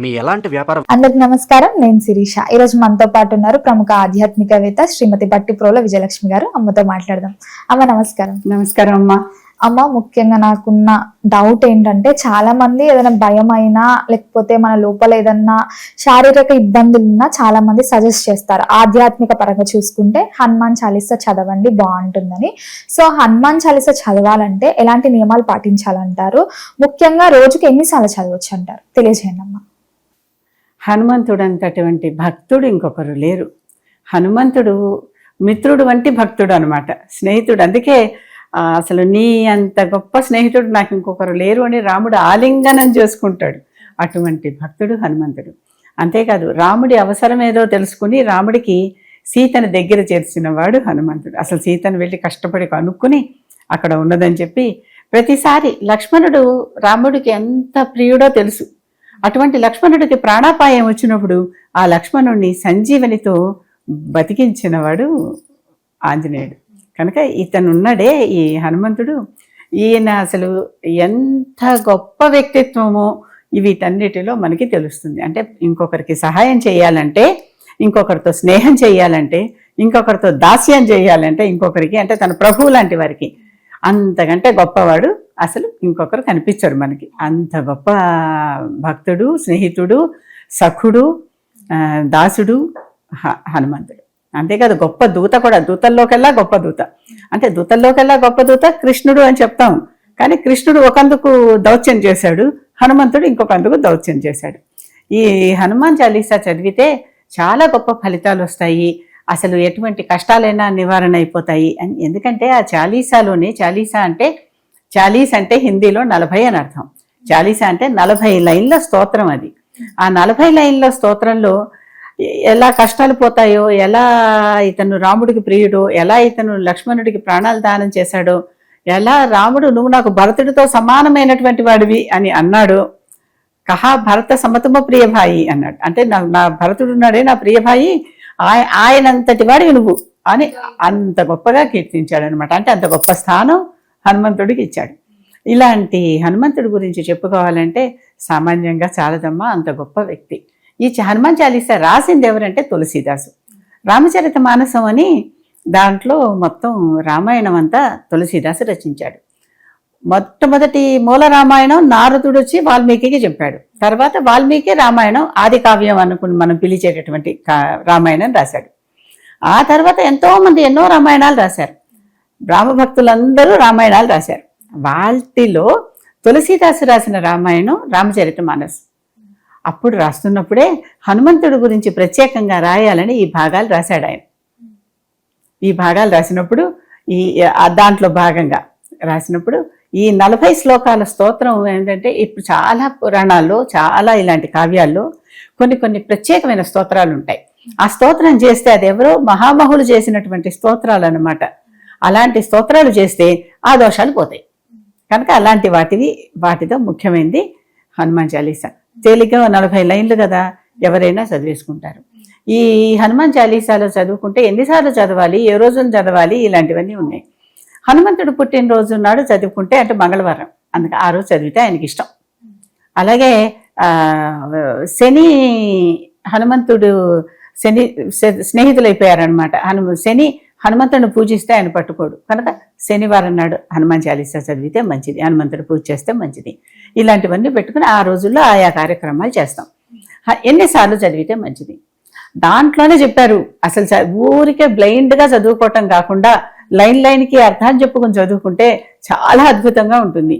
మీ ఎలాంటి వ్యాపారం. అందరికి నమస్కారం, నేను శిరీష. ఈరోజు మనతో పాటు ఉన్నారు ప్రముఖ ఆధ్యాత్మికవేత్త శ్రీమతి బట్టి ప్రోల విజయలక్ష్మి గారు. అమ్మతో మాట్లాడదాం. అమ్మ నమస్కారం. నమస్కారం అమ్మా. అమ్మ, ముఖ్యంగా నాకున్న డౌట్ ఏంటంటే, చాలా మంది ఏదైనా భయం అయినా లేకపోతే మన లోపల ఏదన్నా శారీరక ఇబ్బందులు ఉన్నా చాలా మంది సజెస్ట్ చేస్తారు, ఆధ్యాత్మిక పరంగా చూసుకుంటే హనుమాన్ చాలీసా చదవండి బాగుంటుందని. సో హనుమాన్ చాలీసా చదవాలంటే ఎలాంటి నియమాలు పాటించాలంటారు? ముఖ్యంగా రోజుకి ఎన్నిసార్లు చదవచ్చు అంటారు? తెలియజేయండి అమ్మా. హనుమంతుడు అంతటువంటి భక్తుడు ఇంకొకరు లేరు. హనుమంతుడు మిత్రుడు వంటి భక్తుడు అనమాట, స్నేహితుడు. అందుకే అసలు నీ అంత గొప్ప స్నేహితుడు నాకు ఇంకొకరు లేరు అని రాముడు ఆలింగనం చేసుకుంటాడు. అటువంటి భక్తుడు హనుమంతుడు. అంతేకాదు, రాముడి అవసరం ఏదో తెలుసుకుని రాముడికి సీతను దగ్గర చేర్చిన వాడు హనుమంతుడు. అసలు సీతను వెళ్ళి కష్టపడి కనుక్కుని అక్కడ ఉన్నదని చెప్పి ప్రతిసారి లక్ష్మణుడు రాముడికి ఎంత ప్రియుడో తెలుసు. అటువంటి లక్ష్మణుడికి ప్రాణాపాయం వచ్చినప్పుడు ఆ లక్ష్మణుడిని సంజీవనితో బతికించినవాడు ఆంజనేయుడు. కనుక ఇతనున్నాడే ఈ హనుమంతుడు. ఈయన అసలు ఎంత గొప్ప వ్యక్తిత్వమో వీటన్నిటిలో మనకి తెలుస్తుంది. అంటే ఇంకొకరికి సహాయం చేయాలంటే, ఇంకొకరితో స్నేహం చేయాలంటే, ఇంకొకరితో దాస్యం చేయాలంటే, ఇంకొకరికి అంటే తన ప్రభువు లాంటి వారికి అంతకంటే గొప్పవాడు అసలు ఇంకొకరు కనిపించరు మనకి. అంత గొప్ప భక్తుడు, స్నేహితుడు, సఖుడు, దాసుడు హనుమంతుడు. అంతేకాదు, గొప్ప దూత కూడా. దూతల్లోకెల్లా గొప్ప దూత. అంటే దూతల్లోకెల్లా గొప్ప దూత కృష్ణుడు అని చెప్తాం. కానీ కృష్ణుడు ఒకందుకు దౌత్యం చేశాడు, హనుమంతుడు ఇంకొకందుకు దౌత్యం చేశాడు. ఈ హనుమాన్ చాలీసా చదివితే చాలా గొప్ప ఫలితాలు వస్తాయి. అసలు ఎటువంటి కష్టాలైనా నివారణ అయిపోతాయి అని. ఎందుకంటే ఆ చాలీసాలోనే, చాలీస్ అంటే హిందీలో 40 అని అర్థం. చాలీసా అంటే 40 లైన్ల స్తోత్రం. అది ఆ 40 లైన్ల స్తోత్రంలో ఎలా కష్టాలు పోతాయో, ఎలా ఇతను రాముడికి ప్రియుడో, ఎలా ఇతను లక్ష్మణుడికి ప్రాణాలు దానం చేశాడో, ఎలా రాముడు నువ్వు నాకు భరతుడితో సమానమైనటువంటి వాడివి అని అన్నాడు. కహా భరత సమతుమ ప్రియభాయి అన్నాడు. అంటే నా భరతుడు ఉన్నాడే నా ప్రియభాయి, ఆయనంతటి వాడివి నువ్వు అని అంత గొప్పగా కీర్తించాడు అనమాట. అంటే అంత గొప్ప స్థానం హనుమంతుడికి ఇచ్చాడు. ఇలాంటి హనుమంతుడి గురించి చెప్పుకోవాలంటే సామాన్యంగా చాలదమ్మా, అంత గొప్ప వ్యక్తి. ఈ హనుమాన్ చాలీసా రాసింది ఎవరంటే తులసీదాసు. రామచరిత మానసం అని దాంట్లో మొత్తం రామాయణం అంతా తులసీదాసు రచించాడు. మొట్టమొదటి మూల రామాయణం నారదుడు వచ్చి వాల్మీకి చెప్పాడు. తర్వాత వాల్మీకి రామాయణం ఆది కావ్యం అనుకుని మనం పిలిచేటటువంటి రామాయణం రాశాడు. ఆ తర్వాత ఎంతోమంది ఎన్నో రామాయణాలు రాశారు. రామభక్తులందరూ రామాయణాలు రాశారు. వాటిలో తులసీదాసు రాసిన రామాయణం రామచరిత మానస్. అప్పుడు రాస్తున్నప్పుడే హనుమంతుడి గురించి ప్రత్యేకంగా రాయాలని ఈ భాగాలు రాశాడు ఆయన. ఈ భాగాలు రాసినప్పుడు దాంట్లో భాగంగా రాసినప్పుడు ఈ 40 శ్లోకాల స్తోత్రం ఏంటంటే, ఇప్పుడు చాలా పురాణాల్లో, చాలా ఇలాంటి కావ్యాల్లో కొన్ని ప్రత్యేకమైన స్తోత్రాలు ఉంటాయి. ఆ స్తోత్రం చేస్తే అది ఎవరో మహామహులు చేసినటువంటి స్తోత్రాలు అన్నమాట. అలాంటి స్తోత్రాలు చేస్తే ఆ దోషాలు పోతాయి. కనుక అలాంటి వాటితో ముఖ్యమైనది హనుమాన్ చాలీసా. తేలిగ్గా 40 లైన్లు కదా, ఎవరైనా చదివేసుకుంటారు. ఈ హనుమాన్ చాలీసాలో చదువుకుంటే ఎన్నిసార్లు చదవాలి, ఏ రోజున చదవాలి, ఇలాంటివన్నీ ఉన్నాయి. హనుమంతుడు పుట్టినరోజు నాడు చదువుకుంటే, అంటే మంగళవారం, అందుకే ఆ రోజు చదివితే ఆయనకి ఇష్టం. అలాగే శని హనుమంతుడు స్నేహితులైపోయారనమాట. శని హనుమంతుడిని పూజిస్తే ఆయన పట్టుకోడు. కనుక శనివారం నాడు హనుమాన్ చాలీసా చదివితే మంచిది, హనుమంతుడు పూజ చేస్తే మంచిది. ఇలాంటివన్నీ పెట్టుకుని ఆ రోజుల్లో ఆయా కార్యక్రమాలు చేస్తాం. ఎన్నిసార్లు చదివితే మంచిది దాంట్లోనే చెప్పారు. అసలు ఊరికే బ్లైండ్గా చదువుకోవటం కాకుండా లైన్కి అర్థాన్ని చెప్పుకొని చదువుకుంటే చాలా అద్భుతంగా ఉంటుంది.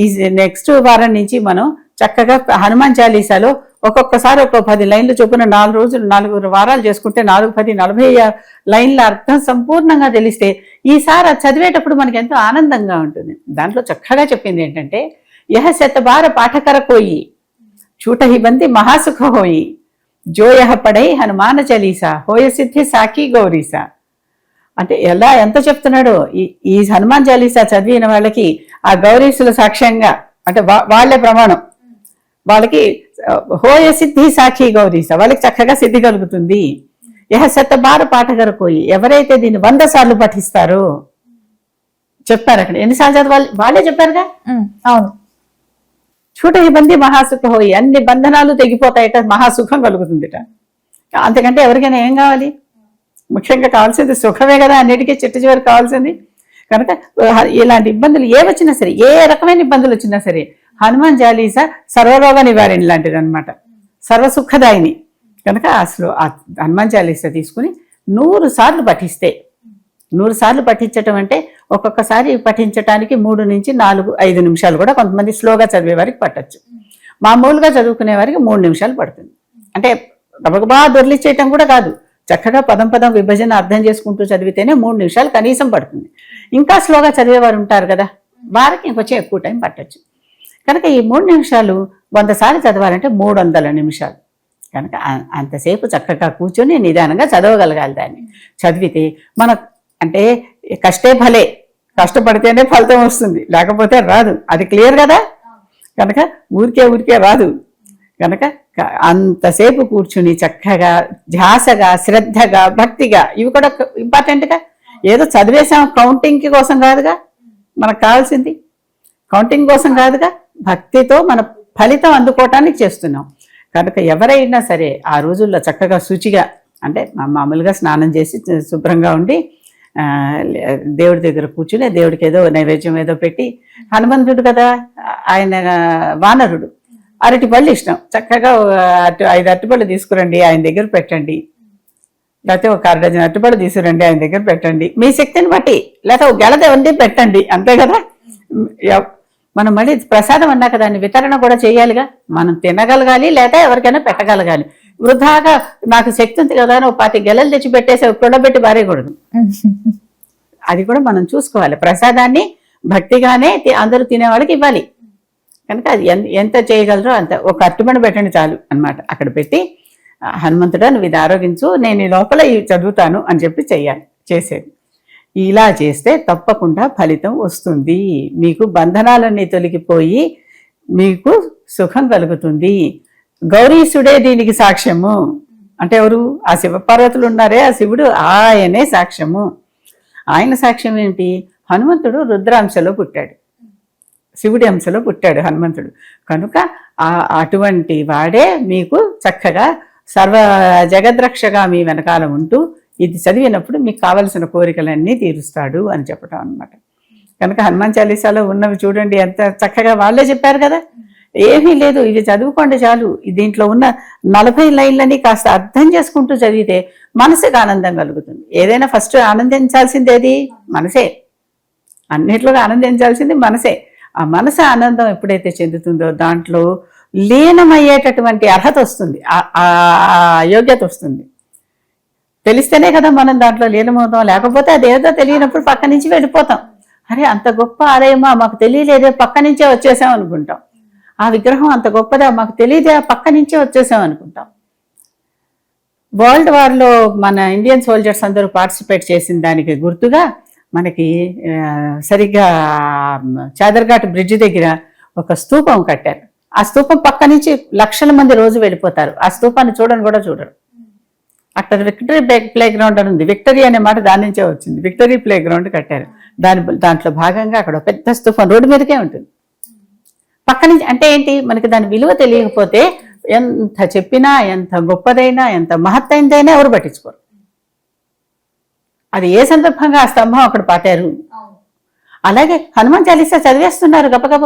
ఈ నెక్స్ట్ వారం నుంచి మనం చక్కగా హనుమాన్ చాలీసాలో ఒక్కొక్కసారి 10 లైన్లు చొప్పున 4 వారాలు చేసుకుంటే 4, 10, 40 లైన్ల అర్థం సంపూర్ణంగా తెలిస్తే ఈసారి అది చదివేటప్పుడు మనకి ఎంతో ఆనందంగా ఉంటుంది. దాంట్లో చక్కగా చెప్పింది ఏంటంటే, యహ శతబార పాఠకర కోయి చూటహి బంది మహాసుఖ హోయి జోయహ పడై హనుమాన చాలీసా హోయ సిద్ధి సాకి గౌరీసా. అంటే ఎంత చెప్తున్నాడో, ఈ హనుమాన్ చాలీసా చదివిన వాళ్ళకి ఆ గౌరీసుల సాక్ష్యంగా, అంటే వాళ్లే ప్రమాణం, వాళ్ళకి హోయ సిద్ధి సాక్షి గౌరీస, వాళ్ళకి చక్కగా సిద్ధి కలుగుతుంది. యహ శతబార పాఠకర కోయి, ఎవరైతే దీన్ని 100 సార్లు పఠిస్తారో చెప్పారు. అక్కడ ఎన్నిసార్లు చదవాలి వాళ్ళే చెప్పారుగా. అవును, చూట ఈ బంది మహాసుఖ హోయి, అన్ని బంధనాలు తెగిపోతాయట, మహాసుఖం కలుగుతుందిట. అంతకంటే ఎవరికైనా ఏం కావాలి? ముఖ్యంగా కావాల్సింది సుఖమే కదా, అన్నిటికీ చిట్ట చివరికి కావాల్సింది. కనుక ఇలాంటి ఇబ్బందులు ఏ వచ్చినా సరే, ఏ రకమైన ఇబ్బందులు వచ్చినా సరే, హనుమాన్ చాలీసా సర్వరోగ నివారణ లాంటిది అనమాట, సర్వసుఖదాయిని. కనుక అసలు ఆ హనుమాన్ చాలీసా తీసుకుని 100 సార్లు పఠిస్తే, 100 సార్లు పఠించటం అంటే ఒక్కొక్కసారి పఠించటానికి 3 నుంచి 4-5 నిమిషాలు కూడా కొంతమంది స్లోగా చదివే వారికి పట్టచ్చు. మామూలుగా చదువుకునే వారికి 3 నిమిషాలు పడుతుంది. అంటే గబగబా దొర్లిచ్చేయటం కూడా కాదు, చక్కగా పదం విభజన అర్థం చేసుకుంటూ చదివితేనే 3 నిమిషాలు కనీసం పడుతుంది. ఇంకా స్లోగా చదివేవారు ఉంటారు కదా, వారికి ఇంకొంచెం ఎక్కువ టైం పట్టచ్చు. కనుక ఈ 3 నిమిషాలు 100 సార్లు చదవాలంటే 300 నిమిషాలు. కనుక అంతసేపు చక్కగా కూర్చొని నిదానంగా చదవగలగాలి. దాన్ని చదివితే మన అంటే కష్టే ఫలే, కష్టపడితేనే ఫలితం వస్తుంది, లేకపోతే రాదు. అది క్లియర్ కదా. కనుక ఊరికే రాదు. కనుక అంతసేపు కూర్చుని చక్కగా ధ్యాసగా, శ్రద్ధగా, భక్తిగా, ఇవి కూడా ఇంపార్టెంట్గా. ఏదో చదివేసాం కౌంటింగ్ కోసం కాదుగా, మనకు కావాల్సింది కౌంటింగ్ కోసం కాదుగా, భక్తితో మన ఫలితం అందుకోవటానికి చేస్తున్నాం. కనుక ఎవరైనా సరే ఆ రోజుల్లో చక్కగా శుచిగా, అంటే మామూలుగా స్నానం చేసి శుభ్రంగా ఉండి దేవుడి దగ్గర కూర్చుని దేవుడికి ఏదో నైవేద్యం ఏదో పెట్టి, హనుమంతుడు కదా ఆయన వానరుడు, అరటిపళ్ళు ఇష్టం, చక్కగా 5 అరటిపళ్ళు తీసుకురండి ఆయన దగ్గర పెట్టండి, లేకపోతే ఒక 1/2 డజన్ అరటిపళ్ళు తీసుకురండి ఆయన దగ్గర పెట్టండి, మీ శక్తిని బట్టి, లేకపోతే ఒక గెలద వండి పెట్టండి, అంతే కదా. మనం మళ్ళీ ప్రసాదం అన్నాక దాన్ని వితరణ కూడా చేయాలిగా, మనం తినగలగాలి లేదా ఎవరికైనా పెట్టగలగాలి. వృధాగా నాకు శక్తి ఉంది కదా అని 10 గెలలు తెచ్చి పెట్టేసి కూడబెట్టి బారేయకూడదు. అది కూడా మనం చూసుకోవాలి. ప్రసాదాన్ని భక్తిగానే అందరూ తినేవాళ్ళకి ఇవ్వాలి. కనుక అది ఎంత చేయగలరో అంత, ఒక అరటిపండు పెట్టండి చాలు అన్నమాట. అక్కడ పెట్టి హనుమంతుడా నువ్వు ఇది ఆరోగించు, నేను ఈ లోపల ఇవి చదువుతాను అని చెప్పి చేసేది. ఇలా చేస్తే తప్పకుండా ఫలితం వస్తుంది. మీకు బంధనాలన్నీ తొలగిపోయి మీకు సుఖం కలుగుతుంది. గౌరీశుడే దీనికి సాక్ష్యము. అంటే ఎవరు? ఆ శివపార్వతులు ఉన్నారే, ఆ శివుడు ఆయనే సాక్ష్యము. ఆయన సాక్ష్యం ఏంటి? హనుమంతుడు రుద్రాంశలో పుట్టాడు, శివుడి అంశలో పుట్టాడు హనుమంతుడు. కనుక అటువంటి వాడే మీకు చక్కగా సర్వ జగద్రక్షగా మీ వెనకాల ఉంటూ ఇది చదివినప్పుడు మీకు కావలసిన కోరికలన్నీ తీరుస్తాడు అని చెప్పడం అన్నమాట. కనుక హనుమాన్ చాలీసాలో ఉన్నవి చూడండి ఎంత చక్కగా వాళ్ళే చెప్పారు కదా. ఏమీ లేదు, ఇవి చదువుకోండి చాలు. దీంట్లో ఉన్న 40 లైన్లని కాస్త అర్థం చేసుకుంటూ చదివితే మనసుకు ఆనందం కలుగుతుంది. ఏదైనా ఫస్ట్ ఆనందించాల్సింది ఏది? మనసే. అన్నిట్లో ఆనందించాల్సింది మనసే. ఆ మనసు ఆనందం ఎప్పుడైతే చెందుతుందో దాంట్లో లీనమయ్యేటటువంటి అర్హత వస్తుంది, ఆ యోగ్యత వస్తుంది. తెలిస్తేనే కదా మనం దాంట్లో లీనమవుతాం, లేకపోతే అదేదో తెలియనప్పుడు పక్క నుంచి వెళ్ళిపోతాం. అరే అంత గొప్ప ఆలయమా మాకు తెలియలేదే, పక్క నుంచే వచ్చేసాం అనుకుంటాం. ఆ విగ్రహం అంత గొప్పదా మాకు తెలియదే, పక్క నుంచే వచ్చేసాం అనుకుంటాం. వరల్డ్ వార్లో మన ఇండియన్ సోల్జర్స్ అందరూ పార్టిసిపేట్ చేసిన దానికి గుర్తుగా మనకి సరిగ్గా చాదర్ఘాట్ బ్రిడ్జ్ దగ్గర ఒక స్తూపం కట్టారు. ఆ స్తూపం పక్క నుంచి లక్షల మంది రోజు వెళ్ళిపోతారు. ఆ స్తూపాన్ని చూడని కూడా చూడరు. అక్కడ విక్టరీ ప్లే గ్రౌండ్ అని ఉంది. విక్టరీ అనే మాట దాని నుంచే వచ్చింది. విక్టరీ ప్లే గ్రౌండ్ కట్టారు. దాంట్లో భాగంగా అక్కడ పెద్ద స్తూపం రోడ్డు మీదకే ఉంటుంది. పక్క నుంచి అంటే ఏంటి, మనకి దాని విలువ తెలియకపోతే ఎంత చెప్పినా, ఎంత గొప్పదైనా, ఎంత మహత్తైనదైనా ఎవరు పట్టించుకోరు. అది ఏ సందర్భంగా ఆ స్తంభం అక్కడ పాతారు. అలాగే హనుమాన్ చాలీసా చదివేస్తున్నారు, గపగప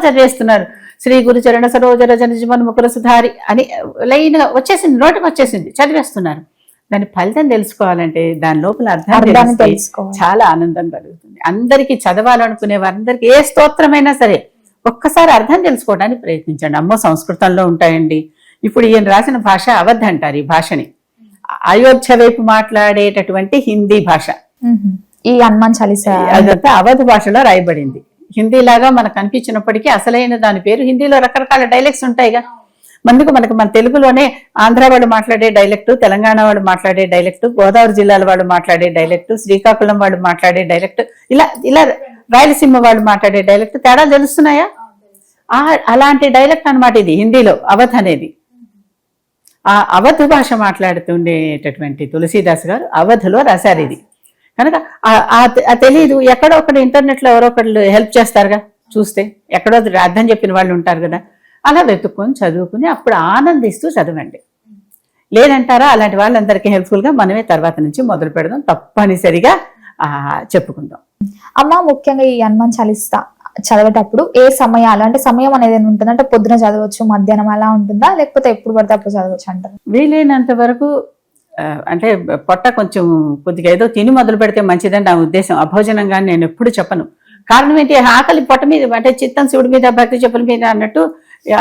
చదివేస్తున్నారు. శ్రీ గురు చరణ సరోజర జనజీవన్ ముకుల సుధారి అని లైన్గా వచ్చేసింది, నోటికి వచ్చేసింది, చదివేస్తున్నారు. దాని ఫలితం తెలుసుకోవాలంటే దాని లోపల అర్థం తెలుసుకోవాలి, చాలా ఆనందం కలుగుతుంది. అందరికీ చదవాలనుకునే వారందరికీ ఏ స్తోత్రమైనా సరే ఒక్కసారి అర్థం తెలుసుకోవడానికి ప్రయత్నించండి. అమ్మో సంస్కృతంలో ఉంటాయండి. ఇప్పుడు ఈయన రాసిన భాష అవధ్ అంటారు. ఈ భాషని అయోధ్య వైపు మాట్లాడేటటువంటి హిందీ భాష. ఈ హనుమాన్ చాలీసా అదంతా అవధ్ భాషలో రాయబడింది. హిందీ లాగా మనకు అనిపించినప్పటికీ అసలైన దాని పేరు, హిందీలో రకరకాల డైలెక్ట్స్ ఉంటాయిగా. మన తెలుగులోనే ఆంధ్ర వాళ్ళు మాట్లాడే డైలెక్టు, తెలంగాణ వాళ్ళు మాట్లాడే డైలెక్టు, గోదావరి జిల్లాల వాళ్ళు మాట్లాడే డైలెక్టు, శ్రీకాకుళం వాళ్ళు మాట్లాడే డైలెక్టు, ఇలా రాయలసీమ వాళ్ళు మాట్లాడే డైలెక్ట్ తేడాలు తెలుస్తున్నాయా? అలాంటి డైలెక్ట్ అనమాట ఇది హిందీలో అవధ్ అనేది. ఆ అవధ్ భాష మాట్లాడుతుండేటటువంటి తులసీదాస్ గారు అవధ్లో రాశారు ఇది. కనుక తెలీదు, ఎక్కడో ఒకటి ఇంటర్నెట్లో ఎవరో ఒకళ్ళు హెల్ప్ చేస్తారుగా, చూస్తే ఎక్కడో అర్థం చెప్పిన వాళ్ళు ఉంటారు కదా. అలా వెతుక్కొని చదువుకుని అప్పుడు ఆనందిస్తూ చదవండి. లేదంటారా, అలాంటి వాళ్ళందరికీ హెల్ప్ఫుల్గా మనమే తర్వాత నుంచి మొదలు పెడదాం, తప్పనిసరిగా చెప్పుకుందాం. అమ్మ, ముఖ్యంగా ఈ హనుమాన్ చాలీసా చదివేటప్పుడు ఏ సమయాలు, అంటే సమయం అనేది ఉంటుంది అంటే పొద్దున చదవచ్చు, మధ్యాహ్నం అలా ఉంటుందా, లేకపోతే ఎప్పుడు పడితే అప్పుడు చదవచ్చు అంటారు? వీలైనంత వరకు అంటే పొట్ట కొంచెం కొద్దిగా ఏదో తిని మొదలు పెడితే మంచిదని నా ఉద్దేశం. అభోజనంగా నేను ఎప్పుడు చెప్పను. కారణం ఏంటి, ఆకలి పొట్ట మీద అంటే చిత్తం శివుడి మీద భక్తి చెప్పుల మీద అన్నట్టు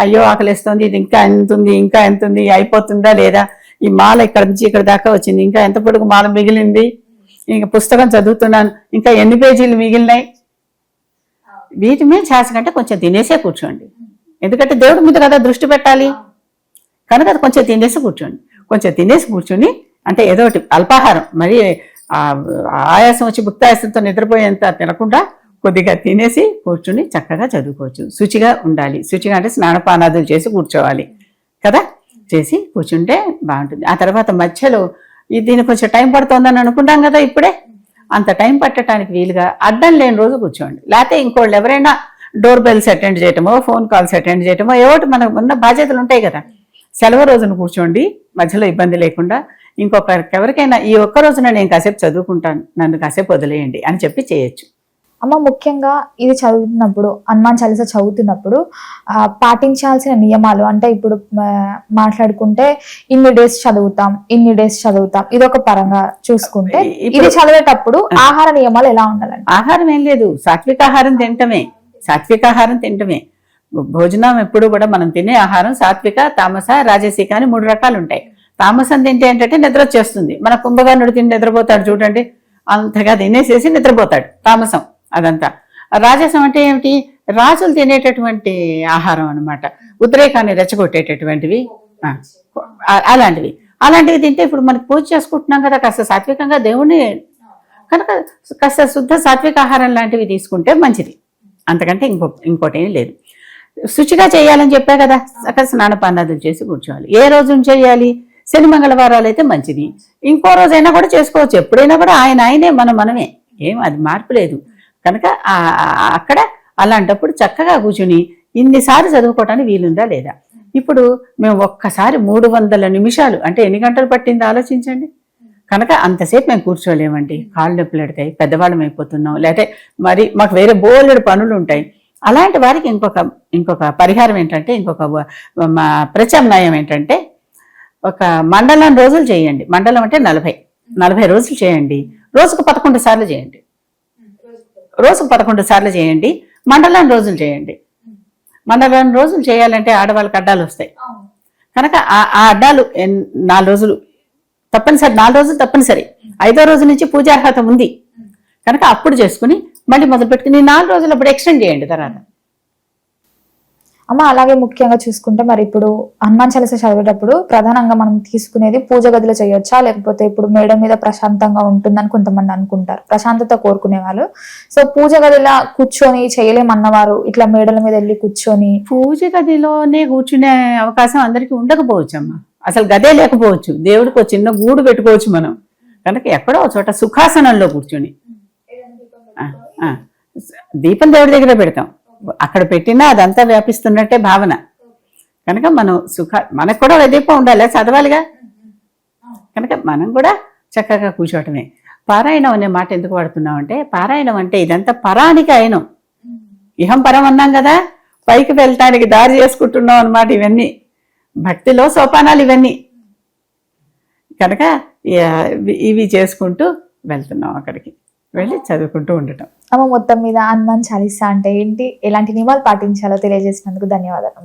అయ్యో ఆకలిస్తుంది, ఇది ఇంకా ఎంత ఉంది, ఇంకా ఎంత ఉంది, అయిపోతుందా లేదా, ఈ మాల ఇక్కడ నుంచి ఇక్కడ దాకా వచ్చింది, ఇంకా ఎంత పొడుగు మాల మిగిలింది, ఇంకా పుస్తకం చదువుతున్నాను, ఇంకా ఎన్ని పేజీలు మిగిలినాయి, వీటి మీద ఛాస కంటే కొంచెం తినేసే కూర్చోండి. ఎందుకంటే దేవుడి మీద కదా దృష్టి పెట్టాలి కనుక అది కొంచెం తినేసి కూర్చోండి. కొంచెం తినేసి కూర్చొని అంటే ఏదో ఒకటి అల్పాహారం, మరి ఆయాసం వచ్చి భుక్తాయాసంతో నిద్రపోయేంత తినకుండా కొద్దిగా తినేసి కూర్చుని చక్కగా చదువుకోవచ్చు. శుచిగా ఉండాలి. శుచిగా అంటే స్నానపానాదులు చేసి కూర్చోవాలి కదా, చేసి కూర్చుంటే బాగుంటుంది. ఆ తర్వాత మధ్యలో దీనికి కొంచెం టైం పడుతుందని అనుకుంటాం కదా, ఇప్పుడే అంత టైం పట్టడానికి వీలుగా అడ్డం లేని రోజు కూర్చోండి. లేకపోతే ఇంకోళ్ళు ఎవరైనా డోర్ బెల్స్ అటెండ్ చేయటమో, ఫోన్ కాల్స్ అటెండ్ చేయటమో, ఏవోటి మనకు ఉన్న బాధ్యతలు ఉంటాయి కదా, సెలవు రోజున కూర్చోండి, మధ్యలో ఇబ్బంది లేకుండా. ఇంకొకరికి ఎవరికైనా ఈ ఒక్క రోజున నేను కాసేపు చదువుకుంటాను, నన్ను కాసేపు వదిలేయండి అని చెప్పి చేయొచ్చు. అమ్మ, ముఖ్యంగా ఇది చదువుతున్నప్పుడు, హనుమాన్ చాలీసా చదువుతున్నప్పుడు పాటించాల్సిన నియమాలు అంటే ఇప్పుడు మాట్లాడుకుంటే ఇన్ని డేస్ చదువుతాం, ఇది ఒక పరంగా చూసుకుంటే, ఇది చదివేటప్పుడు ఆహార నియమాలు ఎలా ఉండాలండి? ఆహారం ఏం లేదు, సాత్వికాహారం తింటమే. భోజనం ఎప్పుడు కూడా మనం తినే ఆహారం సాత్విక, తామస, రాజసిక అని 3 రకాలు ఉంటాయి. తామసం తింటే ఏంటంటే నిద్ర వచ్చేస్తుంది. మన కుంభకర్ణుడు తిని నిద్రపోతాడు చూడండి, అంతగా తినేసేసి నిద్రపోతాడు, తామసం అదంతా. రాజసం అంటే ఏమిటి, రాజులు తినేటటువంటి ఆహారం అనమాట, ఉద్రేకాన్ని రెచ్చగొట్టేటటువంటివి, అలాంటివి తింటే ఇప్పుడు మనకి పూజ చేసుకుంటున్నాం కదా, కాస్త సాత్వికంగా దేవుణ్ణి కనుక కాస్త శుద్ధ సాత్విక ఆహారం లాంటివి తీసుకుంటే మంచిది. అంతకంటే ఇంకోటి ఏం లేదు. శుచిగా చేయాలని చెప్పా కదా, అక్కడ స్నానపానాదులు చేసి కూర్చోవాలి. ఏ రోజు చేయాలి, శని మంగళవారాలు అయితే మంచిది. ఇంకో రోజైనా కూడా చేసుకోవచ్చు, ఎప్పుడైనా కూడా ఆయనే మనమే, ఏం అది మార్పు లేదు. కనుక అక్కడ అలాంటప్పుడు చక్కగా కూర్చుని ఇన్నిసార్లు చదువుకోవటానికి వీలుందా లేదా. ఇప్పుడు మేము ఒక్కసారి 300 నిమిషాలు అంటే ఎన్ని గంటలు పట్టిందో ఆలోచించండి. కనుక అంతసేపు మేము కూర్చోలేమండి, కాళ్ళు నొప్పులు పెడతాయి, పెద్దవాళ్ళం అయిపోతున్నాం, లేకపోతే మరి మాకు వేరే బోలెడు పనులు ఉంటాయి. అలాంటి వారికి ఇంకొక పరిహారం ఏంటంటే, ఇంకొక ప్రత్యామ్నాయం ఏంటంటే, ఒక మండలం రోజులు చేయండి. మండలం అంటే 40 రోజులు చేయండి. రోజుకు 11 సార్లు చేయండి. మండలం రోజులు చేయండి. మండలం రోజులు చేయాలంటే ఆడవాళ్ళకి అడ్డాలు వస్తాయి కనుక ఆ అడ్డాలు 4 రోజులు తప్పనిసరి, 4 రోజులు తప్పనిసరి. 5వ రోజు నుంచి పూజార్హత ఉంది కనుక అప్పుడు చేసుకుని మళ్ళీ మొదలు పెట్టుకుని 4 రోజులు అప్పుడు ఎక్స్టెండ్ చేయండి తర్వాత. అమ్మ, అలాగే ముఖ్యంగా చూసుకుంటే మరి ఇప్పుడు హనుమాన్ చాలీసా చదివేటప్పుడు ప్రధానంగా మనం తీసుకునేది పూజ గదిలో చేయొచ్చా, లేకపోతే ఇప్పుడు మేడ మీద ప్రశాంతంగా ఉంటుందని కొంతమంది అనుకుంటారు, ప్రశాంతత కోరుకునే వాళ్ళు. సో పూజ గదిలో కూర్చొని చేయలేమన్నవారు ఇట్లా మేడల మీద వెళ్ళి కూర్చొని, పూజ గదిలోనే కూర్చునే అవకాశం అందరికీ ఉండకపోవచ్చు అమ్మ, అసలు గదే లేకపోవచ్చు. దేవుడికి ఒక చిన్న గూడు పెట్టుకోవచ్చు మనం. కనుక ఎక్కడో చోట సుఖాసనంలో కూర్చొని దీపం దేవుడి దగ్గర పెడతాం, అక్కడ పెట్టినా అదంతా వ్యాపిస్తున్నట్టే భావన. కనుక మనం మనకు కూడా దీపం ఉండాలి, చదవాలిగా. కనుక మనం కూడా చక్కగా కూర్చోవటమే. పారాయణం అనే మాట ఎందుకు వాడుతున్నాం అంటే, పారాయణం అంటే ఇదంతా పరానికి అయినం, ఇహం పరం అన్నాం కదా, పైకి వెళ్ళటానికి దారి చేసుకుంటున్నాం అన్నమాట. ఇవన్నీ భక్తిలో సోపానాలు ఇవన్నీ. కనుక ఇవి చేసుకుంటూ వెళ్తున్నాం, అక్కడికి వెళ్ళి చదువుకుంటూ ఉండటం. అమ్మ, మొత్తం మీద హనుమాన్ చాలీసా అంటే ఏంటి, ఎలాంటి నియమాలు పాటించాలో తెలియజేసినందుకు ధన్యవాదాలు.